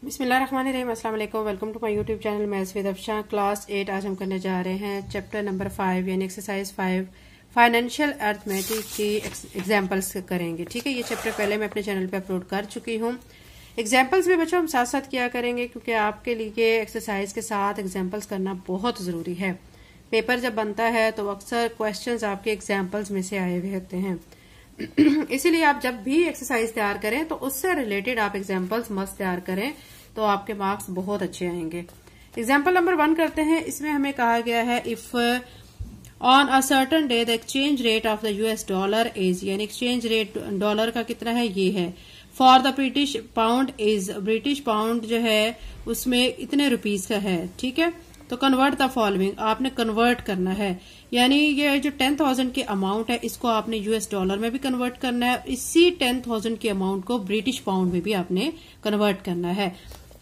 बिस्मिल्लाहिर्रहमानिर्रहीम, अस्सलाम वालेकुम। Welcome to my YouTube channel maths with Afsha. Class 8 आज हम करने जा रहे हैं चैप्टर नंबर 5 यानी एक्सरसाइज 5 फाइनेंशियल अर्थमेटिक की एग्जांपल्स करेंगे। ठीक है, ये चैप्टर पहले मैं अपने चैनल पे अपलोड कर चुकी हूँ। एग्जांपल्स भी बच्चों हम साथ साथ किया करेंगे क्योंकि आपके लिए एक्सरसाइज के साथ एग्जाम्पल्स करना बहुत जरूरी है। पेपर जब बनता है तो अक्सर क्वेश्चंस आपके एग्जाम्पल्स में से आए हुए होते हैं। इसीलिए आप जब भी एक्सरसाइज तैयार करें तो उससे रिलेटेड आप एग्जाम्पल्स मस्त तैयार करें तो आपके मार्क्स बहुत अच्छे आएंगे। एग्जाम्पल नंबर 1 करते हैं। इसमें हमें कहा गया है if on a certain day the exchange rate of the US dollar is, यानी एक्सचेंज रेट डॉलर का कितना है ये है। For the British pound is, British pound जो है उसमें इतने रुपीज का है। ठीक है, तो कन्वर्ट द फॉलोइंग, आपने कन्वर्ट करना है, यानी ये जो 10,000 की अमाउंट है इसको आपने यूएस डॉलर में भी कन्वर्ट करना है, इसी 10,000 की अमाउंट को ब्रिटिश पाउंड में भी आपने कन्वर्ट करना है।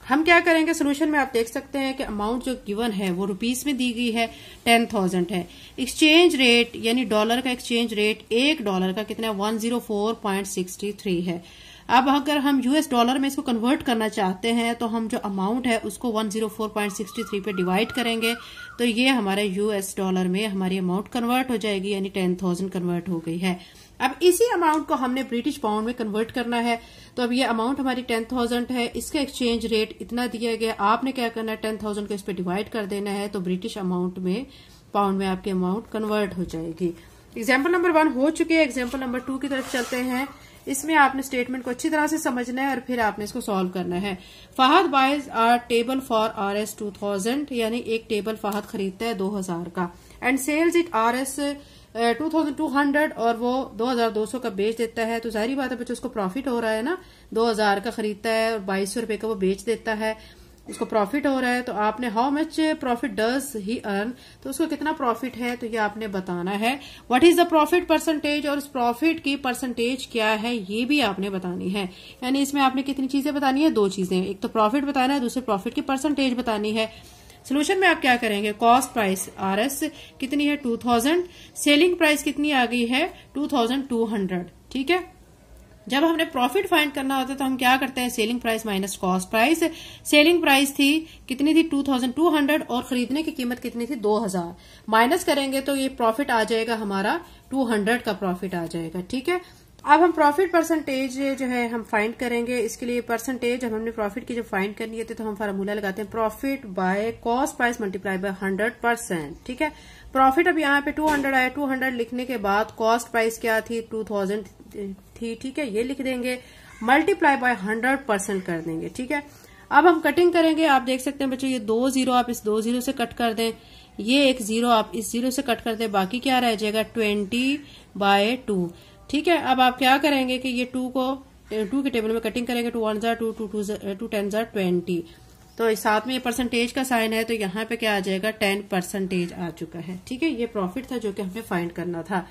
हम क्या करेंगे, सोल्यूशन में आप देख सकते हैं कि अमाउंट जो गिवन है वो रुपीस में दी गई है, 10,000 है। एक्सचेंज रेट यानी डॉलर का एक्सचेंज रेट $1 का कितना है, 104.63 है। अब अगर हम यूएस डॉलर में इसको कन्वर्ट करना चाहते हैं तो हम जो अमाउंट है उसको 104.63 पे डिवाइड करेंगे तो ये हमारे यूएस डॉलर में हमारी अमाउंट कन्वर्ट हो जाएगी, यानी 10,000 कन्वर्ट हो गई है। अब इसी अमाउंट को हमने ब्रिटिश पाउंड में कन्वर्ट करना है, तो अब ये अमाउंट हमारी 10,000 है, इसका एक्सचेंज रेट इतना दिया गया, आपने क्या करना है 10,000 को इस पे डिवाइड कर देना है तो ब्रिटिश अमाउंट में पाउंड में आपकी अमाउंट कन्वर्ट हो जाएगी। एग्जाम्पल नंबर 1 हो चुके हैं। एग्जाम्पल नंबर 2 की तरफ चलते हैं। इसमें आपने स्टेटमेंट को अच्छी तरह से समझना है और फिर आपने इसको सॉल्व करना है। Fahad buys a table for RS 2000, यानी एक टेबल फहद खरीदता है 2000 का, एंड सेल्स इट RS 2200, और वो 2200 का बेच देता है। तो जाहिर बात है बच्चों उसको प्रॉफिट हो रहा है ना, 2000 का खरीदता है और 2200 रुपए का वो बेच देता है, उसको प्रॉफिट हो रहा है। तो आपने how much profit does he earn, तो उसको कितना प्रॉफिट है तो ये आपने बताना है। What is the profit percentage, और उस प्रॉफिट की परसेंटेज क्या है ये भी आपने बतानी है। यानी इसमें आपने कितनी चीजें बतानी है, 2 चीजें, एक तो प्रॉफिट बताना है, दूसरे प्रॉफिट की परसेंटेज बतानी है। सोल्यूशन में आप क्या करेंगे, कॉस्ट प्राइस RS कितनी है 2000, सेलिंग प्राइस कितनी आ गई है 2200। ठीक है, जब हमने प्रॉफिट फाइंड करना होता है तो हम क्या करते हैं, selling price minus cost price. Selling price थी कितनी थी 2200 और खरीदने की कीमत कितनी थी 2000, माइनस करेंगे तो ये प्रॉफिट आ जाएगा हमारा 200 का प्रॉफिट आ जाएगा। ठीक है, अब हम प्रॉफिट परसेंटेज जो है हम फाइंड करेंगे। इसके लिए परसेंटेज हमने प्रॉफिट की जब फाइंड करनी होती है तो हम फार्मूला लगाते हैं profit by cost price multiply by 100%। ठीक है, प्रॉफिट अब यहाँ पे 200 आया, 200 लिखने के बाद कॉस्ट प्राइस क्या थी 2000 थी। ठीक है, ये लिख देंगे, मल्टीप्लाई बाय 100% कर देंगे। ठीक है, अब हम कटिंग करेंगे। आप देख सकते हैं बच्चों ये 2 जीरो आप इस 2 जीरो से कट कर दें, ये एक जीरो आप इस जीरो से कट कर दें, बाकी क्या रह जाएगा 20/2। ठीक है, अब आप क्या करेंगे कि ये 2 को 2 के टेबल में कटिंग करेंगे, 2 1 2 2 10 20, तो साथ में ये परसेंटेज का साइन है तो यहाँ पे क्या आ जाएगा 10% आ चुका है। ठीक है, ये प्रॉफिट था जो कि हमें फाइंड करना था।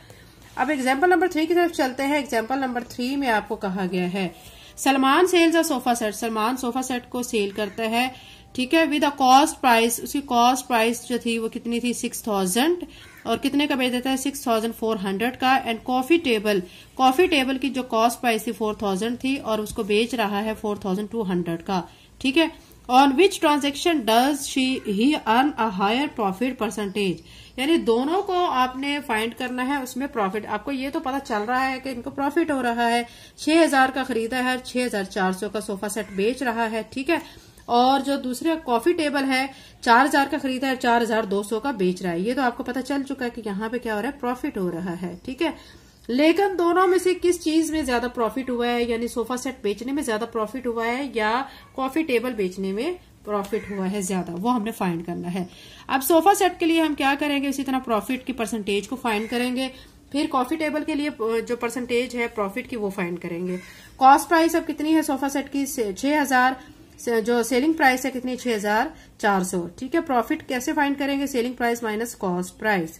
अब एग्जाम्पल नंबर 3 की तरफ चलते हैं। एग्जाम्पल नंबर 3 में आपको कहा गया है Salman sells a sofa set, Salman sofa set को सेल करता है। ठीक है, विद अ कॉस्ट प्राइस, उसकी कॉस्ट प्राइस जो थी वो कितनी थी 6000, और कितने का बेच देता है 6400 का। एंड कॉफी टेबल की जो कॉस्ट प्राइस थी 4000 थी और उसको बेच रहा है 4200 का। ठीक है, on which transaction does he earn a higher profit percentage, यानी दोनों को आपने फाइंड करना है, उसमें प्रॉफिट आपको ये तो पता चल रहा है कि इनको प्रॉफिट हो रहा है। 6000 का खरीदा है, 6400 का सोफा सेट बेच रहा है। ठीक है, और जो दूसरे कॉफी टेबल है 4000 का खरीदा है, 4200 का बेच रहा है। ये तो आपको पता चल चुका है कि यहाँ पे क्या हो रहा है, प्रॉफिट हो रहा है। ठीक है, लेकिन दोनों में से किस चीज में ज्यादा प्रॉफिट हुआ है, यानी सोफा सेट बेचने में ज्यादा प्रॉफिट हुआ है या कॉफी टेबल बेचने में प्रॉफिट हुआ है ज्यादा, वो हमने फाइंड करना है। अब सोफा सेट के लिए हम क्या करेंगे, इसी तरह प्रॉफिट की परसेंटेज को फाइंड करेंगे, फिर कॉफी टेबल के लिए जो परसेंटेज है प्रॉफिट की वो फाइंड करेंगे। कॉस्ट प्राइस अब कितनी है सोफा सेट की 6000, जो सेलिंग प्राइस है कितनी 6400। ठीक है, प्रॉफिट कैसे फाइंड करेंगे, selling price minus cost price.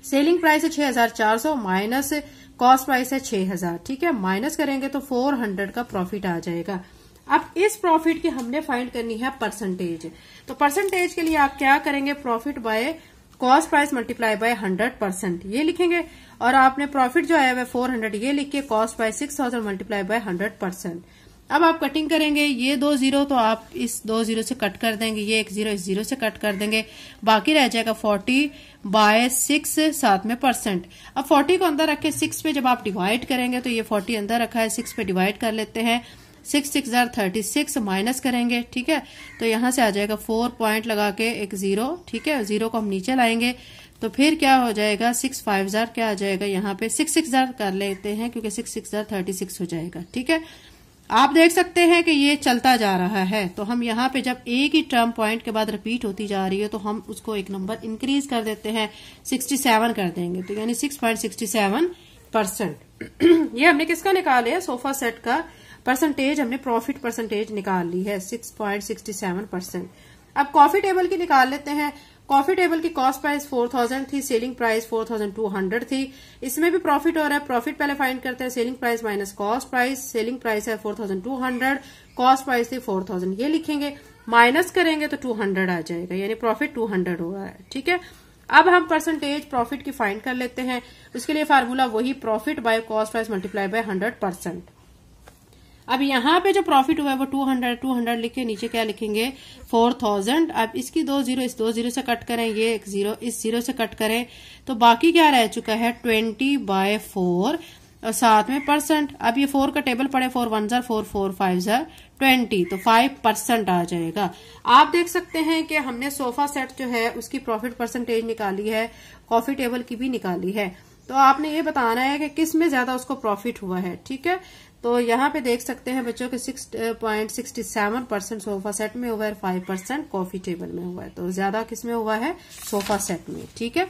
Selling price है 6400 माइनस कॉस्ट प्राइस है 6000। ठीक है, माइनस करेंगे तो 400 का प्रॉफिट आ जाएगा। अब इस प्रॉफिट की हमने फाइंड करनी है परसेंटेज, तो परसेंटेज के लिए आप क्या करेंगे, profit by cost price multiply by 100% ये लिखेंगे, और आपने प्रॉफिट जो आया है 400 ये लिख के कॉस्ट बाय 6000 मल्टीप्लाई बाय 100%। अब आप कटिंग करेंगे, ये 2 जीरो तो आप इस 2 जीरो से कट कर देंगे, ये 1 जीरो इस जीरो से कट कर देंगे, बाकी रह जाएगा 40/6 साथ में परसेंट। अब 40 को अंदर रख के 6 पे जब आप डिवाइड करेंगे तो ये 40 अंदर रखा है, 6 पे डिवाइड कर लेते हैं, 6 6 36 माइनस करेंगे, ठीक है। तो यहां से आ जाएगा 4 पॉइंट लगा के एक जीरो, ठीक है, जीरो को हम नीचे लाएंगे तो फिर क्या हो जाएगा 6 5 क्या आ जाएगा, यहाँ पे 6 6 कर लेते हैं क्योंकि 6 6 36 हो जाएगा, ठीक है। आप देख सकते हैं कि ये चलता जा रहा है, तो हम यहाँ पे जब एक ही टर्म पॉइंट के बाद रिपीट होती जा रही है तो हम उसको एक नंबर इंक्रीज कर देते हैं, 67 कर देंगे, तो यानी 6.67%। ये हमने किसका निकाले है, सोफा सेट का परसेंटेज, हमने प्रॉफिट परसेंटेज निकाल ली है 6.67%। अब कॉफी टेबल की निकाल लेते हैं। कॉफी टेबल की कॉस्ट प्राइस 4000 थी, सेलिंग प्राइस 4200 थी। इसमें भी प्रॉफिट हो रहा है, प्रॉफिट पहले फाइंड करते हैं, selling price minus cost price, selling price है 4200, कॉस्ट प्राइस थी 4000, ये लिखेंगे, माइनस करेंगे तो 200 आ जाएगा, यानी प्रॉफिट 200 हुआ है, ठीक है। अब हम परसेंटेज प्रॉफिट की फाइंड कर लेते हैं, उसके लिए फार्मूला वही, profit by cost price multiply by 100%। अब यहाँ पे जो प्रॉफिट हुआ है वो 200 लिख के नीचे क्या लिखेंगे 4000। अब इसकी 2 जीरो इस 2 जीरो से कट करें, ये एक जीरो इस जीरो से कट करें, तो बाकी क्या रह चुका है 20/4 और साथ में परसेंट। अब ये 4 का टेबल पड़े, 4 1 जार 4 4 5 जार 20, तो 5% आ जाएगा। आप देख सकते हैं कि हमने सोफा सेट जो है उसकी प्रॉफिट परसेंटेज निकाली है, कॉफी टेबल की भी निकाली है, तो आपने ये बताना है कि किस में ज्यादा उसको प्रॉफिट हुआ है, ठीक है। तो यहाँ पे देख सकते हैं बच्चों के 6.67% सोफा सेट में हुआ है, 5% कॉफी टेबल में हुआ है, तो ज्यादा किस में हुआ है, सोफा सेट में, ठीक है।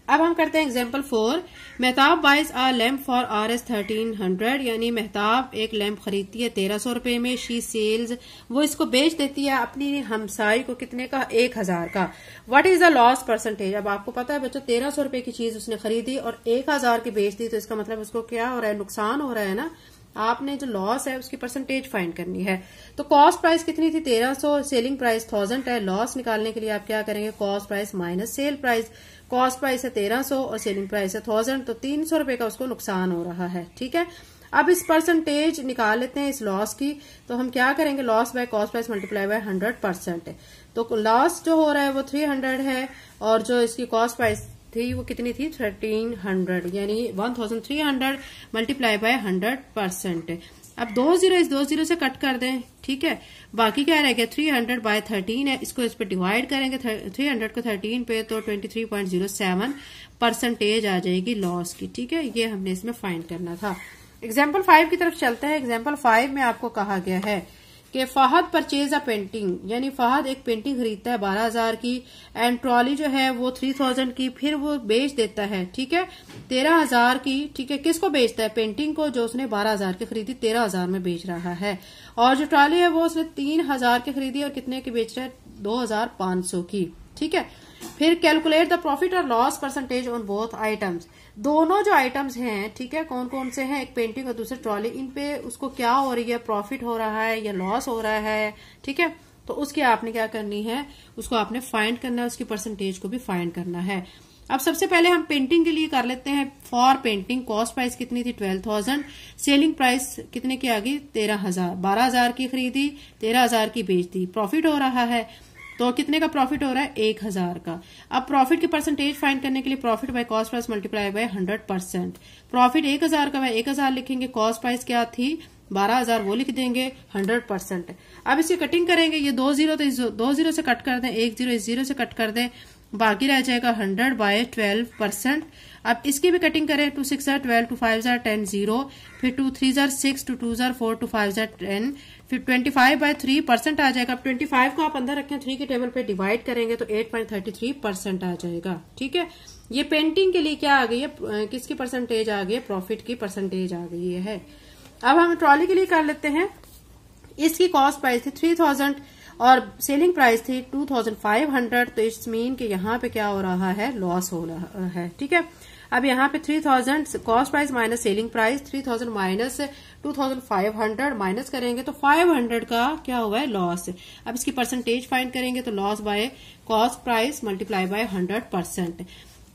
अब हम करते हैं example 4। Mehtab buys a lamp for RS 1300, यानी मेहताब एक लैम्प खरीदती है 1300 रुपए में, शी सेल्स, वो इसको बेच देती है अपनी हमसाई को कितने का, 1000 का। What is the loss percentage. अब आपको पता है बच्चों 1300 रुपए की चीज उसने खरीदी और 1000 की बेच दी, तो इसका मतलब उसको क्या हो रहा है, नुकसान हो रहा है ना। आपने जो लॉस है उसकी परसेंटेज फाइंड करनी है। तो कॉस्ट प्राइस कितनी थी 1300, सेलिंग प्राइस 1000 है। लॉस निकालने के लिए आप क्या करेंगे, cost price minus sale price. Cost price है 1300 और सेलिंग प्राइस है 1000, तो 300 रुपए का उसको नुकसान हो रहा है, ठीक है। अब इस परसेंटेज निकाल लेते हैं इस लॉस की, तो हम क्या करेंगे, loss by cost price multiply by 100% है। तो लॉस जो हो रहा है वो 300 है और जो इसकी कॉस्ट प्राइस थी वो कितनी थी 1300, यानी 1300 मल्टीप्लाई बाय 100%। अब 2 जीरो इस 2 जीरो से कट कर दें, ठीक है, बाकी क्या रहेगा 300/13 है, इसको इस पे डिवाइड करेंगे 300 को 13 पे, तो 23.07% आ जाएगी लॉस की, ठीक है। ये हमने इसमें फाइंड करना था। एग्जाम्पल 5 की तरफ चलते हैं। एग्जाम्पल 5 में आपको कहा गया है कि फहद परचेज अ पेंटिंग, यानी फहद एक पेंटिंग खरीदता है 12000 की, एंड ट्रॉली जो है वो 3000 की, फिर वो बेच देता है, ठीक है, 13000 की, ठीक है। किसको बेचता है, पेंटिंग को, जो उसने 12000 की खरीदी 13000 में बेच रहा है। और जो ट्रॉली है वो उसने 3000 की खरीदी और कितने की बेच रहा है 2500 की, ठीक है। फिर कैलकुलेट द प्रॉफिट और loss percentage on both items. दोनों जो आइटम्स हैं, ठीक है, कौन कौन से हैं, एक पेंटिंग और दूसरे ट्रॉली, इन पे उसको क्या हो रही है, प्रॉफिट हो रहा है या लॉस हो रहा है, ठीक है। तो उसकी आपने क्या करनी है, उसको आपने फाइंड करना है, उसकी परसेंटेज को भी फाइंड करना है। अब सबसे पहले हम पेंटिंग के लिए कर लेते हैं। फॉर पेंटिंग कॉस्ट प्राइस कितनी थी 12000, सेलिंग प्राइस कितने की आ गई 13000, 12000 की खरीदी 13000 की बेच दी, प्रॉफिट हो रहा है, तो कितने का प्रॉफिट हो रहा है 1000 का। अब प्रॉफिट की परसेंटेज फाइंड करने के लिए profit by cost price multiply by 100%। Profit 1000 का, 1000 लिखेंगे, कॉस्ट प्राइस क्या थी 12000, वो लिख देंगे 100%। अब इसकी कटिंग करेंगे, ये 2 जीरो तो इस 2 जीरो से कट कर दें, 1 जीरो इस जीरो से कट कर दें, बाकी रह जाएगा 100/12%। अब इसकी भी कटिंग करें, 2 6 जार 12, 2 5 जार 10 0, फिर 2 3 जार 6, 2 2 जार 4, 2 5 जार 10, फिर 25/3% आ जाएगा। अब 25 को आप अंदर रखें, 3 के टेबल पे डिवाइड करेंगे तो 8.33% आ जाएगा, ठीक है। ये पेंटिंग के लिए क्या आ गई है, किसकी परसेंटेज आ गई है, प्रॉफिट की परसेंटेज आ गई है। अब हम ट्रॉली के लिए कर लेते हैं। इसकी कॉस्ट प्राइस थी 3000 और सेलिंग प्राइस थी 2500, तो इट्स मीन कि यहाँ पे क्या हो रहा है, लॉस हो रहा है, ठीक है। अब यहाँ पे 3000 cost price minus selling price, 3000 minus 2500 minus करेंगे तो 500 का क्या हुआ है, लॉस। अब इसकी परसेंटेज फाइंड करेंगे तो loss by cost price multiply by 100%।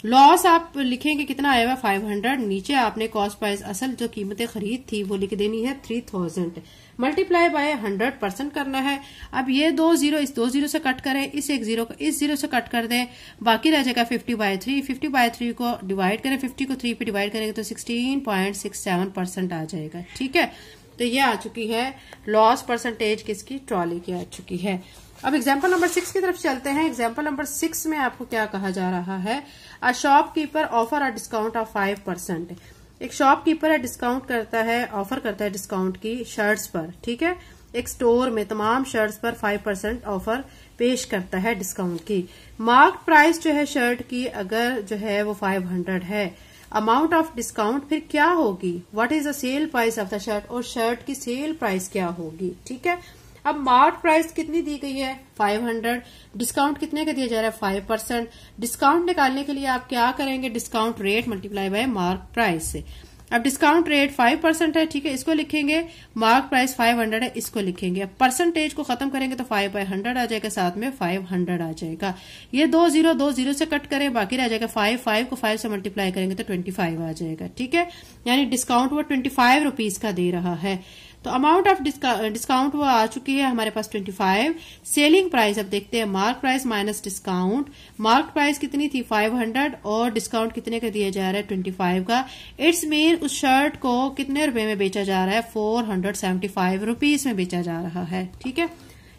Loss आप लिखेंगे कितना आएगा 500, नीचे आपने कॉस्ट प्राइस असल जो कीमतें खरीद थी वो लिख देनी है 3000। मल्टीप्लाई बाय 100% करना है। अब ये 2 जीरो इस 2 जीरो से कट करें, इस 1 जीरो को इस जीरो से कट कर दें, बाकी रह जाएगा 50/3। 50/3 को डिवाइड करें, 50 को 3 पे डिवाइड करेंगे तो 16.67% आ जाएगा। ठीक है, तो ये आ चुकी है लॉस परसेंटेज किसकी, ट्रॉली की आ चुकी है। अब एग्जाम्पल नंबर 6 की तरफ चलते हैं। एग्जाम्पल नंबर 6 में आपको क्या कहा जा रहा है, a shopkeeper offer a discount of 5%। एक शॉपकीपर है डिस्काउंट करता है, ऑफर करता है डिस्काउंट की शर्ट्स पर। ठीक है, एक स्टोर में तमाम शर्ट्स पर 5% ऑफर पेश करता है डिस्काउंट की। मार्क प्राइस जो है शर्ट की अगर जो है वो 500 है, अमाउंट ऑफ डिस्काउंट फिर क्या होगी, what is the sale price of the shirt, और शर्ट की सेल प्राइस क्या होगी। ठीक है, अब मार्क प्राइस कितनी दी गई है 500, डिस्काउंट कितने का दिया जा रहा है 5%। डिस्काउंट निकालने के लिए आप क्या करेंगे, discount rate multiply by mark price से। अब डिस्काउंट रेट 5% है, ठीक है, इसको लिखेंगे, मार्क प्राइस 500 है, इसको लिखेंगे। अब परसेंटेज को खत्म करेंगे तो 5/100 आ जाएगा, साथ में 500 आ जाएगा। ये 2 जीरो से कट करें, बाकी रह जाएगा 5 को 5 से मल्टीप्लाई करेंगे तो 25 आ जाएगा। ठीक है, यानी डिस्काउंट वो 25 रुपीज का दे रहा है। तो अमाउंट ऑफ डिस्काउंट वो आ चुकी है हमारे पास 25। सेलिंग प्राइस अब देखते हैं, mark price minus discount. Mark price कितनी थी 500 और डिस्काउंट कितने का दिया जा रहा है 25 का। इट्स मीन उस शर्ट को कितने रुपए में बेचा जा रहा है 475 रुपीज में बेचा जा रहा है। ठीक है,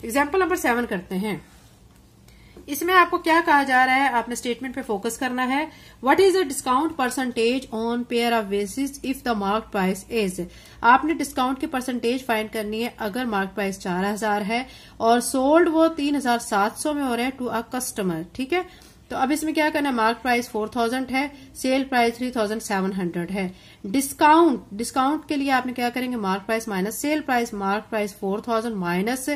एग्जाम्पल नंबर 7 करते हैं। इसमें आपको क्या कहा जा रहा है, आपने स्टेटमेंट पे फोकस करना है। What is the discount percentage on pair of basis if the mark price is, आपने डिस्काउंट की परसेंटेज फाइंड करनी है अगर मार्क प्राइस 4000 है और सोल्ड वो 3700 में हो रहे हैं टू अ कस्टमर। ठीक है, तो अब इसमें क्या करना है, मार्क प्राइस 4000 है, सेल प्राइस 3700 है। डिस्काउंट के लिए आपने क्या करेंगे, mark price minus sale price. Mark price 4000 minus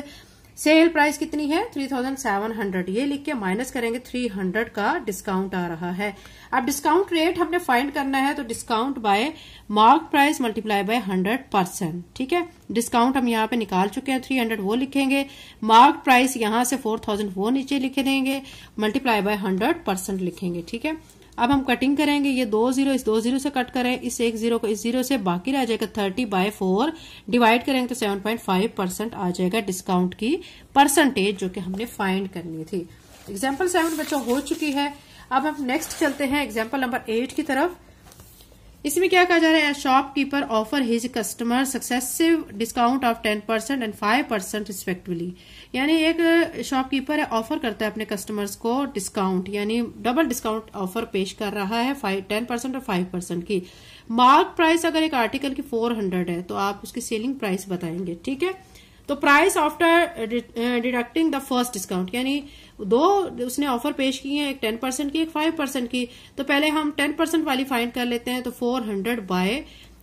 sale price कितनी है 3700, ये लिख के माइनस करेंगे 300 का डिस्काउंट आ रहा है। अब डिस्काउंट रेट हमने फाइंड करना है तो discount bye mark price multiply by 100%। ठीक है, डिस्काउंट हम यहाँ पे निकाल चुके हैं, 300 वो लिखेंगे, मार्क प्राइस यहाँ से 4000 वो नीचे लिखे देंगे, मल्टीप्लाई बाय 100% लिखेंगे। ठीक है, अब हम कटिंग करेंगे, ये 2 जीरो इस 2 जीरो से कट करें, इस 1 जीरो को इस जीरो से, बाकी रह जाएगा 30/4 डिवाइड करेंगे तो 7.5% आ जाएगा डिस्काउंट की परसेंटेज जो कि हमने फाइंड करनी थी। एग्जाम्पल 7 बच्चों हो चुकी है। अब हम नेक्स्ट चलते हैं एग्जाम्पल नंबर 8 की तरफ। इसमें क्या कहा जा रहा है, shopkeeper offer his customer successive discount of 10% and 5% respectively. यानी एक शॉपकीपर है, ऑफर करता है अपने कस्टमर्स को डिस्काउंट, यानी डबल डिस्काउंट ऑफर पेश कर रहा है 10% और 5% की। मार्क प्राइस अगर एक आर्टिकल की 400 है तो आप उसकी सेलिंग प्राइस बताएंगे। ठीक है, तो price after deducting the first discount, यानी दो उसने ऑफर पेश की है, एक 10% की एक 5% की। तो पहले हम 10% वाली फाइंड कर लेते हैं, तो 400 बाय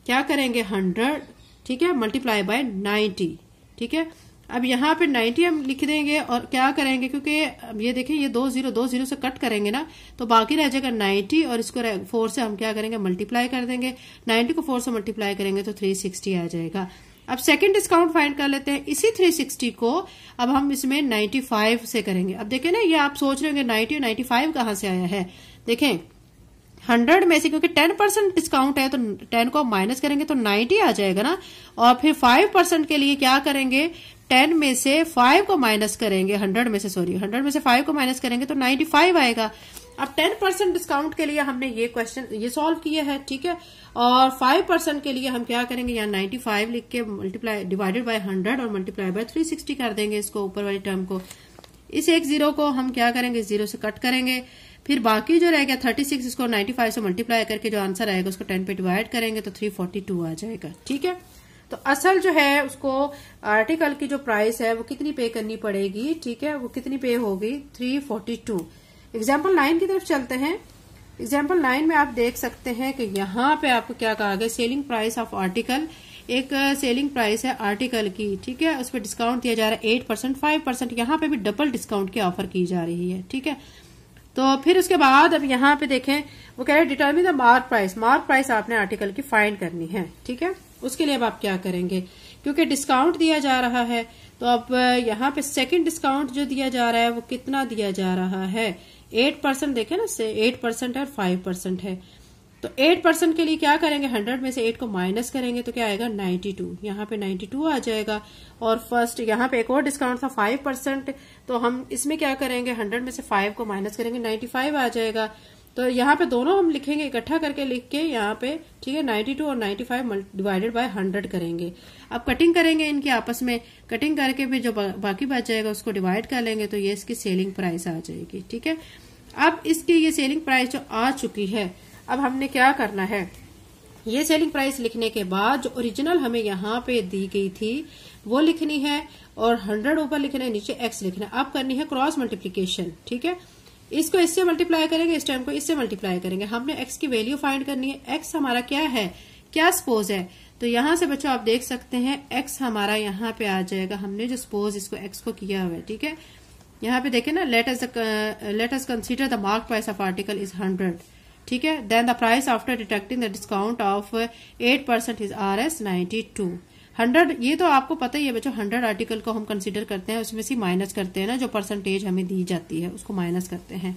क्या करेंगे 100, ठीक है, मल्टीप्लाई बाय 90। ठीक है, अब यहाँ पे 90 हम लिख देंगे और क्या करेंगे, क्योंकि अब ये देखें ये 2 जीरो से कट करेंगे ना तो बाकी रह जाएगा 90 और इसको 4 से हम क्या करेंगे मल्टीप्लाई कर देंगे। 90 को 4 से मल्टीप्लाई करेंगे तो 360 आ जाएगा। अब सेकंड डिस्काउंट फाइंड कर लेते हैं, इसी 360 को अब हम इसमें 95 से करेंगे। अब देखें ना, ये आप सोच रहे होंगे 90 और 95 कहां से आया है। देखें 100 में से क्योंकि 10% डिस्काउंट है तो 10 को माइनस करेंगे तो 90 आ जाएगा ना, और फिर 5% के लिए क्या करेंगे, 10 में से 5 को माइनस करेंगे, 100 में से 5 को माइनस करेंगे तो 95 आएगा। अब 10% डिस्काउंट के लिए हमने ये क्वेश्चन ये सॉल्व किया है। ठीक है, और 5% के लिए हम क्या करेंगे, यहाँ 95 लिख के मल्टीप्लाई डिवाइडेड बाय 100 और मल्टीप्लाई बाय 360 कर देंगे इसको, ऊपर वाली टर्म को। इस 1 जीरो को हम क्या करेंगे, 0 से कट करेंगे, फिर बाकी जो रह गया 36 इसको 95 से मल्टीप्लाई करके जो आंसर आएगा उसको 10 पे डिवाइड करेंगे तो 342 आ जाएगा। ठीक है, तो असल जो है उसको आर्टिकल की जो प्राइस है वो कितनी पे करनी पड़ेगी। ठीक है, वो कितनी पे होगी 342। एग्जाम्पल 9 की तरफ चलते हैं। एग्जाम्पल 9 में आप देख सकते हैं कि यहाँ पे आपको क्या कहा गया, सेलिंग प्राइस ऑफ आर्टिकल, एक सेलिंग प्राइस है आर्टिकल की। ठीक है, उस पर डिस्काउंट दिया जा रहा है 8%, 5%, यहाँ पे भी डबल डिस्काउंट की ऑफर की जा रही है। ठीक है, तो फिर उसके बाद अब यहाँ पे देखें वो कह रहे हैं determine the mark price. Mark price आपने आर्टिकल की फाइंड करनी है। ठीक है, उसके लिए अब आप क्या करेंगे, क्योंकि डिस्काउंट दिया जा रहा है तो अब यहाँ पे सेकंड डिस्काउंट जो दिया जा रहा है वो कितना दिया जा रहा है 8%। देखें ना, 8% है और 5% है। तो तो 8% के लिए क्या करेंगे, 100 में से 8 को माइनस करेंगे तो क्या आएगा 92, यहाँ पे 92 आ जाएगा। और फर्स्ट यहाँ पे एक और डिस्काउंट था 5%, तो हम इसमें क्या करेंगे 100 में से 5 को माइनस करेंगे 95 आ जाएगा। तो यहाँ पे दोनों हम लिखेंगे इकट्ठा करके लिख के यहाँ पे, ठीक है, 92 और 95 डिवाइडेड बाय 100 करेंगे। अब कटिंग करेंगे इनकी आपस में, कटिंग करके फिर जो बाकी बच जाएगा उसको डिवाइड कर लेंगे तो ये इसकी सेलिंग प्राइस आ जाएगी। ठीक है, अब इसकी ये सेलिंग प्राइस जो आ चुकी है, अब हमने क्या करना है, ये सेलिंग प्राइस लिखने के बाद जो ओरिजिनल हमें यहाँ पे दी गई थी वो लिखनी है और 100 ऊपर लिखना है, नीचे x लिखना है। अब करनी है क्रॉस मल्टीप्लीकेशन। ठीक है, इसको इससे मल्टीप्लाई करेंगे, इस टाइम को इससे मल्टीप्लाई करेंगे। हमने x की वैल्यू फाइंड करनी है। x हमारा क्या है, क्या सपोज है, तो यहां से बच्चों आप देख सकते हैं x हमारा यहाँ पे आ जाएगा। हमने जो सपोज इसको x को किया हुआ है, ठीक है, यहाँ पे देखें ना, let us consider the mark price of article is 100। ठीक है, then the price after deducting the discount of 8% is RS 92। 100, ये तो आपको पता ही है बच्चों, 100 आर्टिकल को हम कंसीडर करते हैं, उसमें से माइनस करते हैं ना, जो परसेंटेज हमें दी जाती है उसको माइनस करते हैं।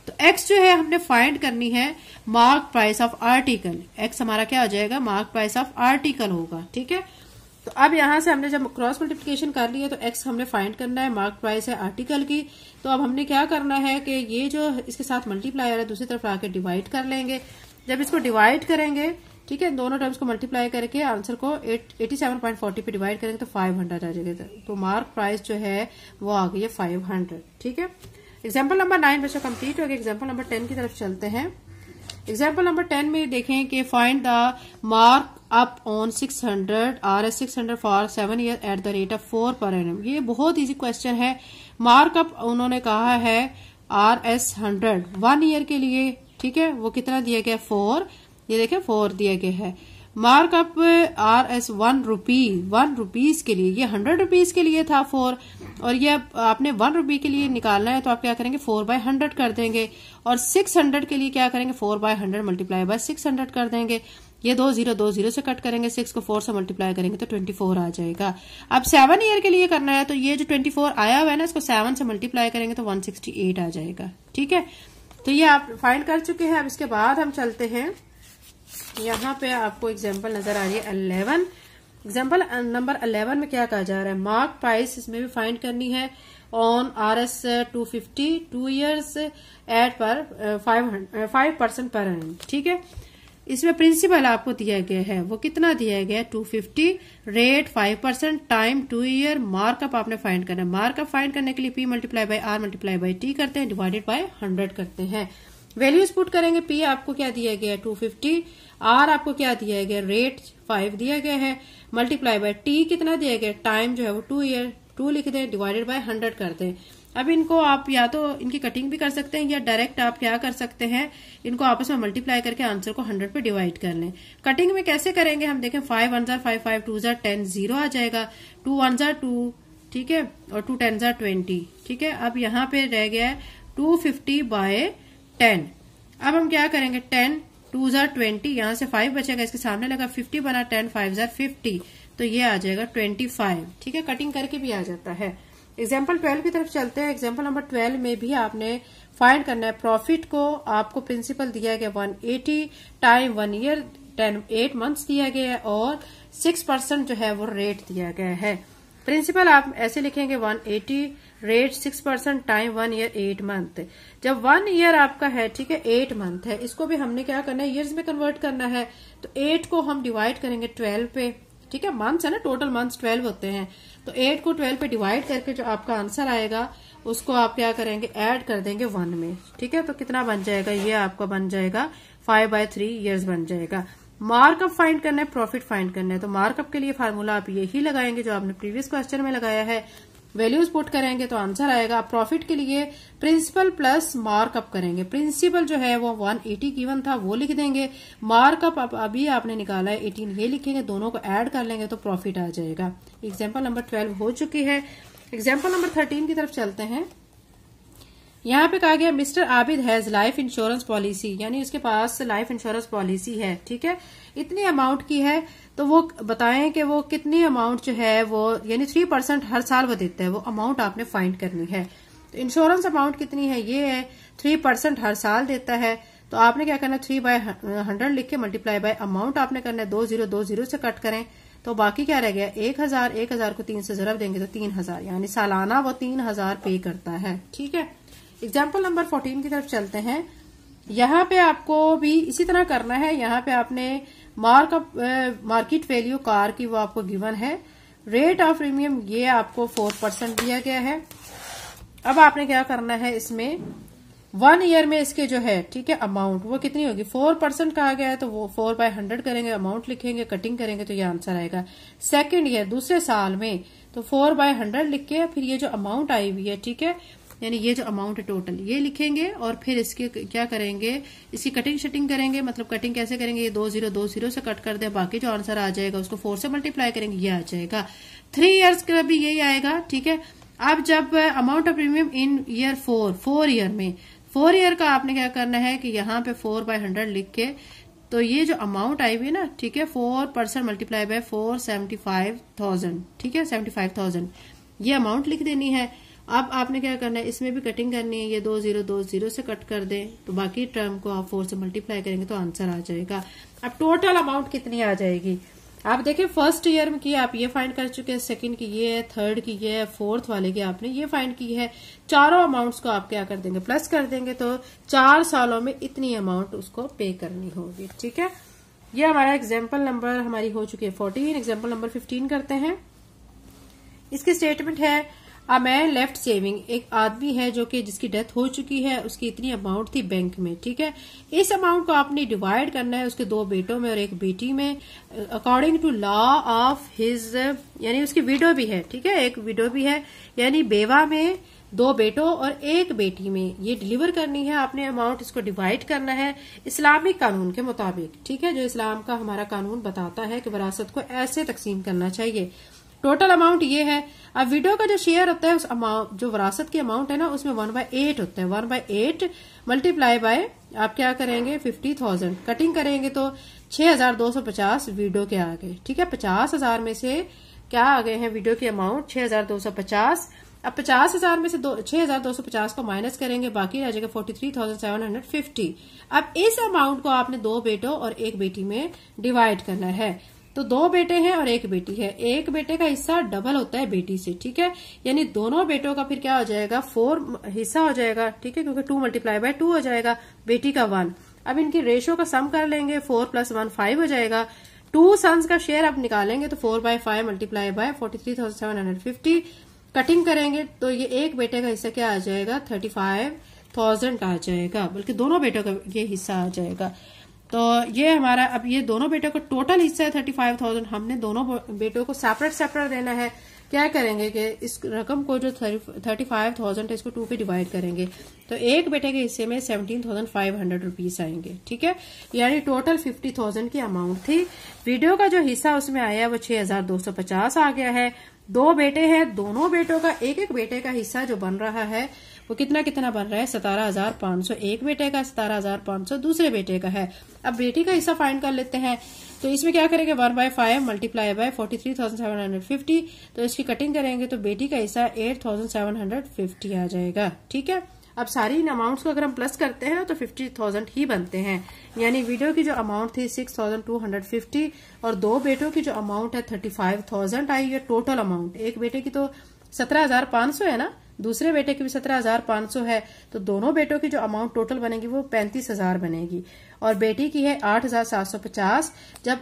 तो x जो है हमने फाइंड करनी है mark price of article. x हमारा क्या हो जाएगा, मार्क प्राइस ऑफ आर्टिकल होगा। ठीक है, तो अब यहां से हमने जब क्रॉस मल्टीप्लिकेशन कर लिया तो x हमने फाइंड करना है, मार्क प्राइस है आर्टिकल की। तो अब हमने क्या करना है कि ये जो इसके साथ मल्टीप्लायर है दूसरी तरफ आके डिवाइड कर लेंगे। जब इसको डिवाइड करेंगे, ठीक है, दोनों टर्म्स को मल्टीप्लाई करके आंसर को 87.40 पे डिवाइड करेंगे तो 500 आ जाएगा। तो मार्क प्राइस जो है वो आ गई है 500। ठीक है, एग्जाम्पल नंबर 9 बच्चों कंप्लीट हो गया। एग्जाम्पल नंबर 10 की तरफ चलते हैं। एग्जाम्पल नंबर 10 में देखें कि find the mark up on 600 RS 600 for 7 year at the rate of 4 per annum. ये बहुत इजी क्वेश्चन है। मार्कअप उन्होंने कहा है RS 100 1 ईयर के लिए, ठीक है, वो कितना दिया गया 4, ये देखें 4 दिया गया है। मार्कअप RS 1 रुपीज के लिए, ये 100 रुपीज के लिए था 4, और ये आपने 1 रुपये के लिए निकालना है तो आप क्या करेंगे 4/100 कर देंगे। और 600 के लिए क्या करेंगे 4/100 मल्टीप्लाई बाय 600 कर देंगे। ये 2 0 से कट करेंगे, 6 को 4 से मल्टीप्लाई करेंगे तो 24 आ जाएगा। अब 7 ईयर के लिए करना है तो ये जो 24 आया हुआ है ना, इसको 7 से मल्टीप्लाई करेंगे तो 168 आ जाएगा। ठीक है, तो ये आप फाइंड कर चुके हैं। अब इसके बाद हम चलते हैं, यहाँ पे आपको एग्जाम्पल नजर आ रही है 11। एग्जाम्पल नंबर 11 में क्या कहा जा रहा है, मार्क प्राइस इसमें भी फाइंड करनी है ऑन RS 250 2 ईयर्स एट पर 5% पर एनम। ठीक है, इसमें प्रिंसिपल आपको दिया गया है, वो कितना दिया गया है 250, रेट 5% टाइम 2 ईयर। मार्कअप आपने फाइंड करना है। मार्कअप फाइंड करने के लिए P multiply by R multiply by T करते हैं, डिवाइडेड बाय 100 करते हैं। वैल्यूज पुट करेंगे। P आपको क्या दिया गया है 250, R आपको क्या दिया गया, रेट 5 दिया गया है, मल्टीप्लाई बाय T कितना दिया गया, टाइम जो है वो 2 ईयर, 2 लिख दें, डिवाइडेड बाय 100 कर दें। अब इनको आप या तो इनकी कटिंग भी कर सकते हैं या डायरेक्ट आप क्या कर सकते हैं, इनको आपस में मल्टीप्लाई करके आंसर को 100 पे डिवाइड कर लें। कटिंग में कैसे करेंगे हम देखें, 5 1 5 5 2 10 0 आ जाएगा, 2 1 2, ठीक है, और 2 10 20। ठीक है, अब यहाँ पे रह गया है 250 बाय 10। अब हम क्या करेंगे, 10 2 20, यहाँ से 5 बचेगा, इसके सामने लगा 50 बना, 10 5 50, तो ये आ जाएगा 25। ठीक है, कटिंग करके भी आ जाता है। एग्जाम्पल 12 की तरफ चलते हैं। एग्जाम्पल नंबर 12 में भी आपने फाइंड करना है प्रॉफिट को। आपको प्रिंसिपल दिया गया 180, टाइम 1 ईयर 8 मंथ्स दिया गया है, और 6% जो है वो रेट दिया गया है। प्रिंसिपल आप ऐसे लिखेंगे 180, रेट 6%, टाइम 1 ईयर 8 मंथ। जब 1 ईयर आपका है, ठीक है, 8 मंथ है, इसको भी हमने क्या करना है, ईयर्स में कन्वर्ट करना है। तो 8 को हम डिवाइड करेंगे 12 पे, ठीक है, मंथ्स है ना, टोटल मंथ्स 12 होते हैं, तो 8 को 12 पे डिवाइड करके जो आपका आंसर आएगा उसको आप क्या करेंगे, ऐड कर देंगे 1 में। ठीक है, तो कितना बन जाएगा, ये आपका बन जाएगा 5/3 ईयर्स बन जाएगा। मार्कअप फाइंड करना है, प्रॉफिट फाइंड करना है, तो मार्कअप के लिए फार्मूला आप यही लगाएंगे जो आपने प्रीवियस क्वेश्चन में लगाया है। वैल्यूज पुट करेंगे तो आंसर आएगा। प्रॉफिट के लिए प्रिंसिपल प्लस मार्कअप करेंगे। प्रिंसिपल जो है वो 180 गिवन था, वो लिख देंगे। मार्कअप अभी आपने निकाला है 18, ये लिखेंगे, दोनों को ऐड कर लेंगे तो प्रॉफिट आ जाएगा। एग्जाम्पल नंबर 12 हो चुकी है। एग्जाम्पल नंबर 13 की तरफ चलते हैं। यहाँ पे कहा गया mister Abid has life insurance policy, यानी उसके पास लाइफ इंश्योरेंस पॉलिसी है, ठीक है, इतनी अमाउंट की है, तो वो बताएं कि वो कितनी अमाउंट जो है वो, यानी 3% हर साल वो देता है, वो अमाउंट आपने फाइंड करनी है। तो इंश्योरेंस अमाउंट कितनी है, ये है 3% हर साल देता है, तो आपने क्या करना है 3/100 लिख के मल्टीप्लाई बाय अमाउंट आपने करना है 2020 से कट करें तो बाकी क्या रह गया 1000 को 3 से ज़रब देंगे तो 3000 यानी सालाना वो 3000 पे करता है। ठीक है, एग्जाम्पल नंबर 14 की तरफ चलते हैं। यहाँ पे आपको भी इसी तरह करना है। यहाँ पे आपने मार्केट वैल्यू कार की वो आपको गिवन है, रेट ऑफ प्रीमियम ये आपको 4% दिया गया है। अब आपने क्या करना है इसमें 1 ईयर में इसके जो है ठीक है अमाउंट वो कितनी होगी 4% कहा गया है तो वो 4/100 करेंगे, अमाउंट लिखेंगे, कटिंग करेंगे तो ये आंसर आएगा। सेकेंड ईयर दूसरे साल में तो 4/100 लिख के फिर ये जो अमाउंट आई हुई है ठीक है यानी ये जो अमाउंट है टोटल ये लिखेंगे और फिर इसके क्या करेंगे इसकी कटिंग शटिंग करेंगे। मतलब कटिंग कैसे करेंगे, ये 2020 से कट कर दे, बाकी जो आंसर आ जाएगा उसको 4 से मल्टीप्लाई करेंगे, ये आ जाएगा। 3 इयर्स का भी यही आएगा। ठीक है, अब जब amount of premium in year 4 year में 4 ईयर का आपने क्या करना है कि यहाँ पे 4/100 लिख के तो ये जो अमाउंट आई हुई है ना ठीक है 4% मल्टीप्लाई बाय 475,000 ठीक है 75,000 ये अमाउंट लिख देनी है। अब आपने क्या करना है इसमें भी कटिंग करनी है, ये 2020 से कट कर दें तो बाकी टर्म को आप 4 से मल्टीप्लाई करेंगे तो आंसर आ जाएगा। अब टोटल अमाउंट कितनी आ जाएगी आप देखिए फर्स्ट ईयर में की आप ये फाइंड कर चुके हैं, सेकंड की ये है, थर्ड की ये है, फोर्थ वाले की आपने ये फाइंड की है। चारों अमाउंट्स को आप क्या कर देंगे प्लस कर देंगे तो 4 सालों में इतनी अमाउंट उसको पे करनी होगी। ठीक है, ये हमारा एग्जाम्पल नंबर हमारी हो चुकी है 14। एग्जाम्पल नंबर 15 करते हैं। इसकी स्टेटमेंट है अ मैन लेफ्ट सेविंग, एक आदमी है जो कि जिसकी डेथ हो चुकी है, उसकी इतनी अमाउंट थी बैंक में। ठीक है, इस अमाउंट को आपने डिवाइड करना है उसके 2 बेटों में और 1 बेटी में according to law of his, यानी उसकी विडो भी है। ठीक है, एक विडो भी है यानी बेवा में 2 बेटों और 1 बेटी में ये डिलीवर करनी है आपने अमाउंट, इसको डिवाइड करना है इस्लामिक कानून के मुताबिक। ठीक है, जो इस्लाम का हमारा कानून बताता है कि विरासत को ऐसे तकसीम करना चाहिए। टोटल अमाउंट ये है। अब विडो का जो शेयर होता है उस अमाउंट जो विरासत की अमाउंट है ना उसमें 1/8 होता है। 1/8 मल्टीप्लाई बाय आप क्या करेंगे 50,000 कटिंग करेंगे तो 6,250 विडो के आ गए। ठीक है, 50,000 में से क्या आ गए हैं विडो की अमाउंट 6,250। अब 50,000 में से 6,250 को माइनस करेंगे बाकी आ जाएगा 43,750। अब इस अमाउंट को आपने 2 बेटों और 1 बेटी में डिवाइड करना है। तो 2 बेटे हैं और 1 बेटी है, 1 बेटे का हिस्सा डबल होता है बेटी से। ठीक है, यानी दोनों बेटों का फिर क्या हो जाएगा 4 हिस्सा हो जाएगा। ठीक है, क्योंकि 2 मल्टीप्लाई बाय 2 हो जाएगा, बेटी का 1। अब इनकी रेशो का सम कर लेंगे 4 + 1 5 हो जाएगा। 2 सन्स का शेयर अब निकालेंगे तो 4/5 मल्टीप्लाई बाय 43,750 कटिंग करेंगे तो ये 1 बेटे का हिस्सा क्या आ जाएगा 35,000 का आ जाएगा, बल्कि दोनों बेटों का ये हिस्सा आ जाएगा। तो ये हमारा अब ये दोनों बेटों का टोटल हिस्सा है 35,000। हमने दोनों बेटों को सेपरेट देना है। क्या करेंगे कि इस रकम को जो 35,000 है इसको 2 पे डिवाइड करेंगे तो 1 बेटे के हिस्से में 17,500 रुपीज आएंगे। ठीक है, यानी टोटल 50,000 की अमाउंट थी। वीडियो का जो हिस्सा उसमें आया वो 6,250 आ गया है। 2 बेटे हैं, दोनों बेटों का 1 बेटे का हिस्सा जो बन रहा है वो कितना बन रहा है 17,500 एक बेटे का, 17,500 दूसरे बेटे का है। अब बेटी का हिस्सा फाइंड कर लेते हैं तो इसमें क्या करेंगे 1/5 मल्टीप्लाई बाय 43,750 तो इसकी कटिंग करेंगे तो बेटी का हिस्सा 8,750 आ जाएगा। ठीक है, अब सारी इन अमाउंट्स को अगर हम प्लस करते हैं तो 50,000 ही बनते हैं। यानी वीडियो की जो अमाउंट थी 6,250 और 2 बेटों की जो अमाउंट है 35,000 आई है टोटल अमाउंट। एक बेटे की तो 17,500 है ना, दूसरे बेटे की भी 17,500 है, तो दोनों बेटों की जो अमाउंट टोटल बनेगी वो 35,000 बनेगी और बेटी की है 8,750। जब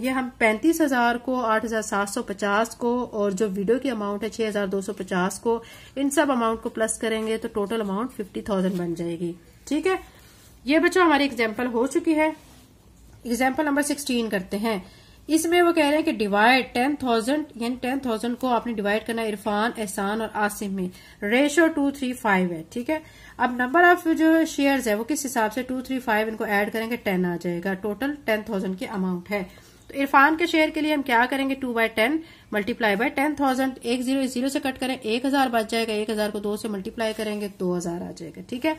ये हम 35,000 को 8,750 को और जो वीडियो की अमाउंट है 6,250 को इन सब अमाउंट को प्लस करेंगे तो टोटल अमाउंट 50,000 बन जाएगी। ठीक है, ये बच्चों हमारी एग्जाम्पल हो चुकी है। एग्जाम्पल नंबर 16 करते हैं। इसमें वो कह रहे हैं कि डिवाइड 10,000 यानी 10,000 को आपने डिवाइड करना इरफान, एहसान और आसिम में। रेशो 235 है। ठीक है, अब नंबर ऑफ जो शेयर्स है वो किस हिसाब से 235 इनको ऐड करेंगे 10 आ जाएगा। टोटल 10,000 की अमाउंट है। तो इरफान के शेयर के लिए हम क्या करेंगे 2/10 मल्टीप्लाई बाय 10,000। 1 0 0 से कट करें 1,000 बच जाएगा, 1,000 को 2 से मल्टीप्लाई करेंगे 2,000 आ जाएगा। ठीक है,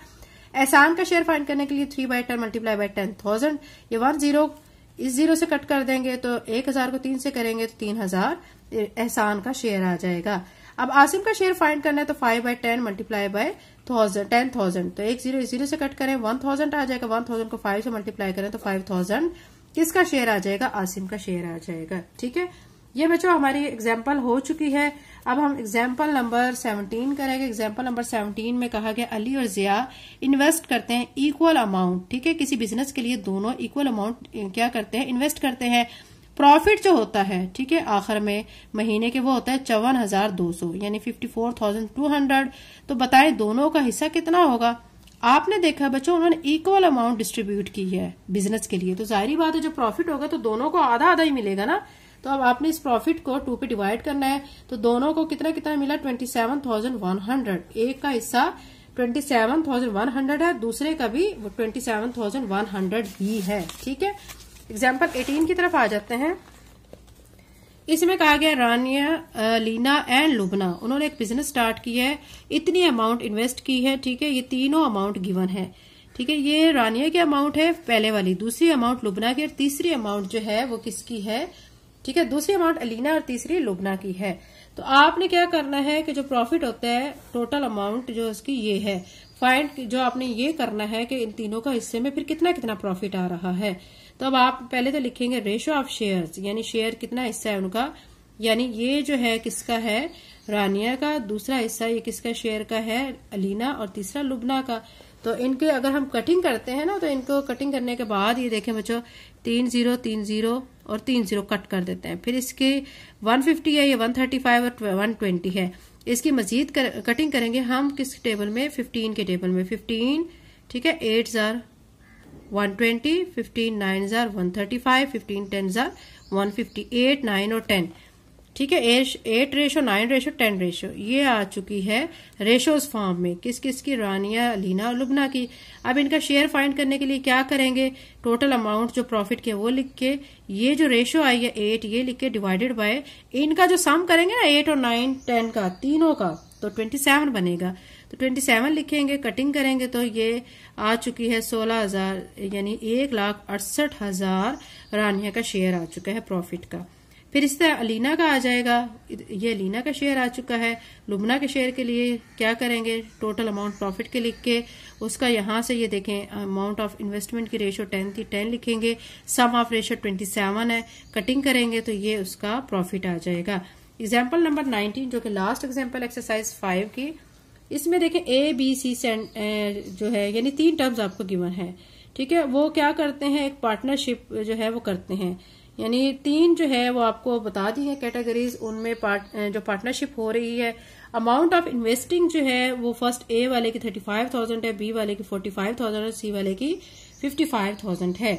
एहसान का शेयर फाइंड करने के लिए 3/10 मल्टीप्लाई बाय 10,000। ये 1 0 इस 0 से कट कर देंगे तो 1,000 को 3 से करेंगे तो 3,000 एहसान का शेयर आ जाएगा। अब आसिम का शेयर फाइंड करना है तो 5/10 मल्टीप्लाई बाय 10,000 तो एक जीरो इस जीरो से कट करें 1000 आ जाएगा। 1000 को 5 से मल्टीप्लाई करें तो 5000 किसका शेयर आ जाएगा, आसिम का शेयर आ जाएगा। ठीक है, ये बच्चों हमारी एग्जाम्पल हो चुकी है। अब हम एग्जाम्पल नंबर 17 करेंगे। एग्जाम्पल नंबर 17 में कहा गया अली और जिया इन्वेस्ट करते हैं इक्वल अमाउंट। ठीक है, किसी बिजनेस के लिए दोनों इक्वल अमाउंट क्या करते हैं, इन्वेस्ट करते हैं। प्रॉफिट जो होता है, ठीक है, आखिर में महीने के वो होता है 54,200 यानी 54,200। तो बताएं दोनों का हिस्सा कितना होगा। आपने देखा बच्चों उन्होंने इक्वल अमाउंट डिस्ट्रीब्यूट की है बिजनेस के लिए, तो जाहिर बात है जो प्रॉफिट होगा तो दोनों को आधा आधा ही मिलेगा ना। तो अब आपने इस प्रॉफिट को 2 पे डिवाइड करना है, तो दोनों को कितना कितना मिला 27,100। एक का हिस्सा 27,100 है, दूसरे का भी 27,100 ही है। ठीक है, एग्जाम्पल 18 की तरफ आ जाते हैं। इसमें कहा गया रानिया, लीना एंड लुबना उन्होंने एक बिजनेस स्टार्ट किया है, इतनी अमाउंट इन्वेस्ट की है। ठीक है, ये तीनों अमाउंट गिवन है। ठीक है, ये रानिया की अमाउंट है पहले वाली, दूसरी अमाउंट लुबना की और तीसरी अमाउंट जो है वो किसकी है। ठीक है, दूसरी अमाउंट अलीना और तीसरी लुबना की है। तो आपने क्या करना है कि जो प्रॉफिट होता है टोटल अमाउंट जो उसकी ये है फाइंड, जो आपने ये करना है कि इन तीनों का हिस्से में फिर कितना कितना प्रॉफिट आ रहा है। तो अब आप पहले तो लिखेंगे रेशो ऑफ शेयर्स, यानी शेयर कितना हिस्सा है उनका, यानी ये जो है किसका है, रानिया का, दूसरा हिस्सा ये किसका शेयर का है, अलीना, और तीसरा लुबना का। तो इनके अगर हम कटिंग करते हैं ना, तो इनको कटिंग करने के बाद ये देखें बच्चों 3 0 3 0 और 3 0 कट कर देते हैं। फिर इसके 150 है, ये 135 और 120 है। इसकी मजीद कटिंग करेंगे हम किस टेबल में, 15 के टेबल में। 15 ठीक है 8 जार 120, 15 9 जार 135, 15 10 जार 150, 8 9 और 10। ठीक है, 8 रेशो 9 रेशो 10 रेशो ये आ चुकी है रेशोज फॉर्म में। किस किस की, रानिया, लीना और लुबना की। अब इनका शेयर फाइंड करने के लिए क्या करेंगे, टोटल अमाउंट जो प्रॉफिट के वो लिख के, ये जो रेशो आई है 8 ये लिख के डिवाइडेड बाय इनका जो सम करेंगे ना 8 और 9 10 का तीनों का, तो 27 बनेगा। तो 27 लिखेंगे, कटिंग करेंगे तो ये आ चुकी है 16,000 यानी 1,68,000 रानिया का शेयर आ चुका है प्रॉफिट का। फिर इस तरह अलीना का आ जाएगा, ये अलीना का शेयर आ चुका है। लुबना के शेयर के लिए क्या करेंगे, टोटल अमाउंट प्रॉफिट के लिख के उसका यहां से ये देखें अमाउंट ऑफ इन्वेस्टमेंट की रेशो 10 थी, 10 लिखेंगे, सम ऑफ रेशो 27 है, कटिंग करेंगे तो ये उसका प्रॉफिट आ जाएगा। एग्जाम्पल नंबर 19 जो कि लास्ट एग्जाम्पल एक्सरसाइज 5 की, इसमें देखें ABC जो है यानी 3 टर्म्स आपको गिवन है। ठीक है, वो क्या करते हैं, एक पार्टनरशिप जो है वो करते हैं, यानी 3 जो है वो आपको बता दी है कैटेगरीज, उनमें जो पार्टनरशिप हो रही है। अमाउंट ऑफ इन्वेस्टिंग जो है वो फर्स्ट ए वाले की 35,000 है, बी वाले की 45,000 है, सी वाले की 55,000 है।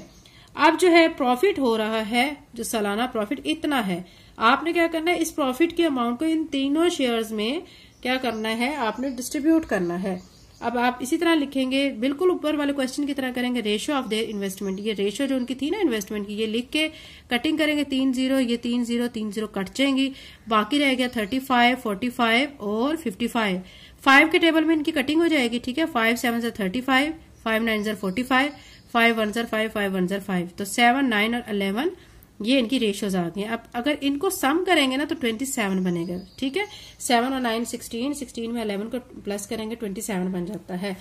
अब जो है प्रॉफिट हो रहा है, जो सालाना प्रॉफिट इतना है, आपने क्या करना है, इस प्रॉफिट की अमाउंट को इन तीनों शेयर्स में क्या करना है, आपने डिस्ट्रीब्यूट करना है। अब आप इसी तरह लिखेंगे, बिल्कुल ऊपर वाले क्वेश्चन की तरह करेंगे, रेशो ऑफ देयर इन्वेस्टमेंट, ये रेशो जो उनकी थी ना इन्वेस्टमेंट की, ये लिख के कटिंग करेंगे 3 0, ये 3 0 3 0 कट जाएंगी, बाकी रह गया 35 45 और 55। 5 के टेबल में इनकी कटिंग हो जाएगी। ठीक है, 5 7 से 35, 5 9 से 45, 5 1 से 5, 5 1 से 5, तो 7 9 और 11 ये इनकी रेशियोज आ गई। अब अगर इनको सम करेंगे ना तो 27 बनेगा। ठीक है, 7 और 9 16, 16 में 11 को प्लस करेंगे 27 बन जाता है।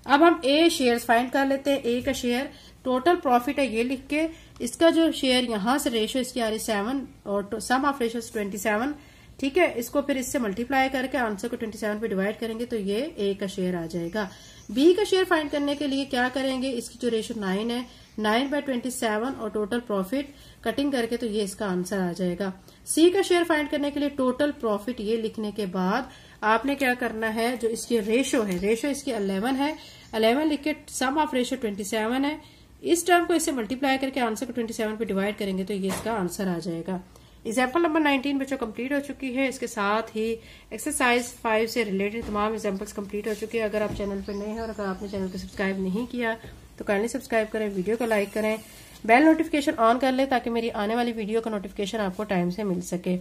अब हम ए शेयर्स फाइंड कर लेते हैं। ए का शेयर टोटल प्रॉफिट है ये लिख के, इसका जो शेयर यहां से रेशियो इसकी आ रही 7 और सम ऑफ रेशियो 27। ठीक है, इसको फिर इससे मल्टीप्लाई करके आंसर को 27 पे डिवाइड करेंगे तो ये ए का शेयर आ जाएगा। बी का शेयर फाइंड करने के लिए क्या करेंगे, इसकी जो रेशियो 9 है, 9/27 और टोटल प्रॉफिट कटिंग करके तो ये इसका आंसर आ जाएगा। सी का शेयर फाइंड करने के लिए टोटल प्रॉफिट ये लिखने के बाद आपने क्या करना है, जो इसकी रेशो है, रेशो इसकी 11 है, 11 लिख के सम ऑफ रेशो 27 है, इस टर्म को इससे मल्टीप्लाई करके आंसर को 27 पे डिवाइड करेंगे तो ये इसका आंसर आ जाएगा। एग्जाम्पल नंबर 19 बच्चों कंप्लीट हो चुकी है। इसके साथ ही एक्सरसाइज 5 से रिलेटेड तमाम एग्जाम्पल्स कंप्लीट हो चुके हैं। अगर आप चैनल पर नए हैं और अगर आपने चैनल को सब्सक्राइब नहीं किया तो काइंडली सब्सक्राइब करें, वीडियो को लाइक करें, बेल नोटिफिकेशन ऑन कर लें ताकि मेरी आने वाली वीडियो का नोटिफिकेशन आपको टाइम से मिल सके।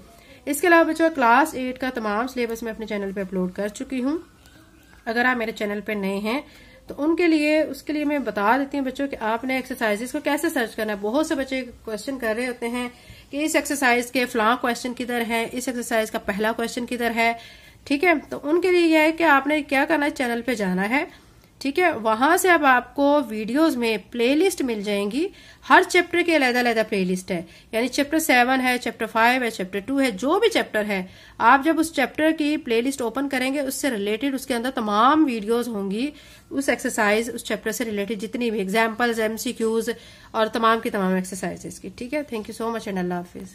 इसके अलावा बच्चों क्लास 8 का तमाम सिलेबस मैं अपने चैनल पे अपलोड कर चुकी हूँ। अगर आप मेरे चैनल पे नए हैं तो उसके लिए मैं बता देती हूँ बच्चों कि आपने एक्सरसाइजेस को कैसे सर्च करना है। बहुत से बच्चे क्वेश्चन कर रहे होते हैं कि इस एक्सरसाइज के फलां क्वेश्चन किधर है, इस एक्सरसाइज का पहला क्वेश्चन किधर है। ठीक है, तो उनके लिए यह है कि आपने क्या करना है, चैनल पे जाना है। ठीक है, वहां से अब आपको वीडियोस में प्लेलिस्ट मिल जाएंगी, हर चैप्टर की अलग-अलग प्लेलिस्ट है, यानी चैप्टर 7 है, चैप्टर 5 है, चैप्टर 2 है, जो भी चैप्टर है आप जब उस चैप्टर की प्लेलिस्ट ओपन करेंगे उससे रिलेटेड उसके अंदर तमाम वीडियोस होंगी, उस एक्सरसाइज उस चैप्टर से रिलेटेड जितनी भी एग्जाम्पल्स, MCQs और तमाम की तमाम एक्सरसाइजेस की। ठीक है, thank you so much and Allah Hafiz.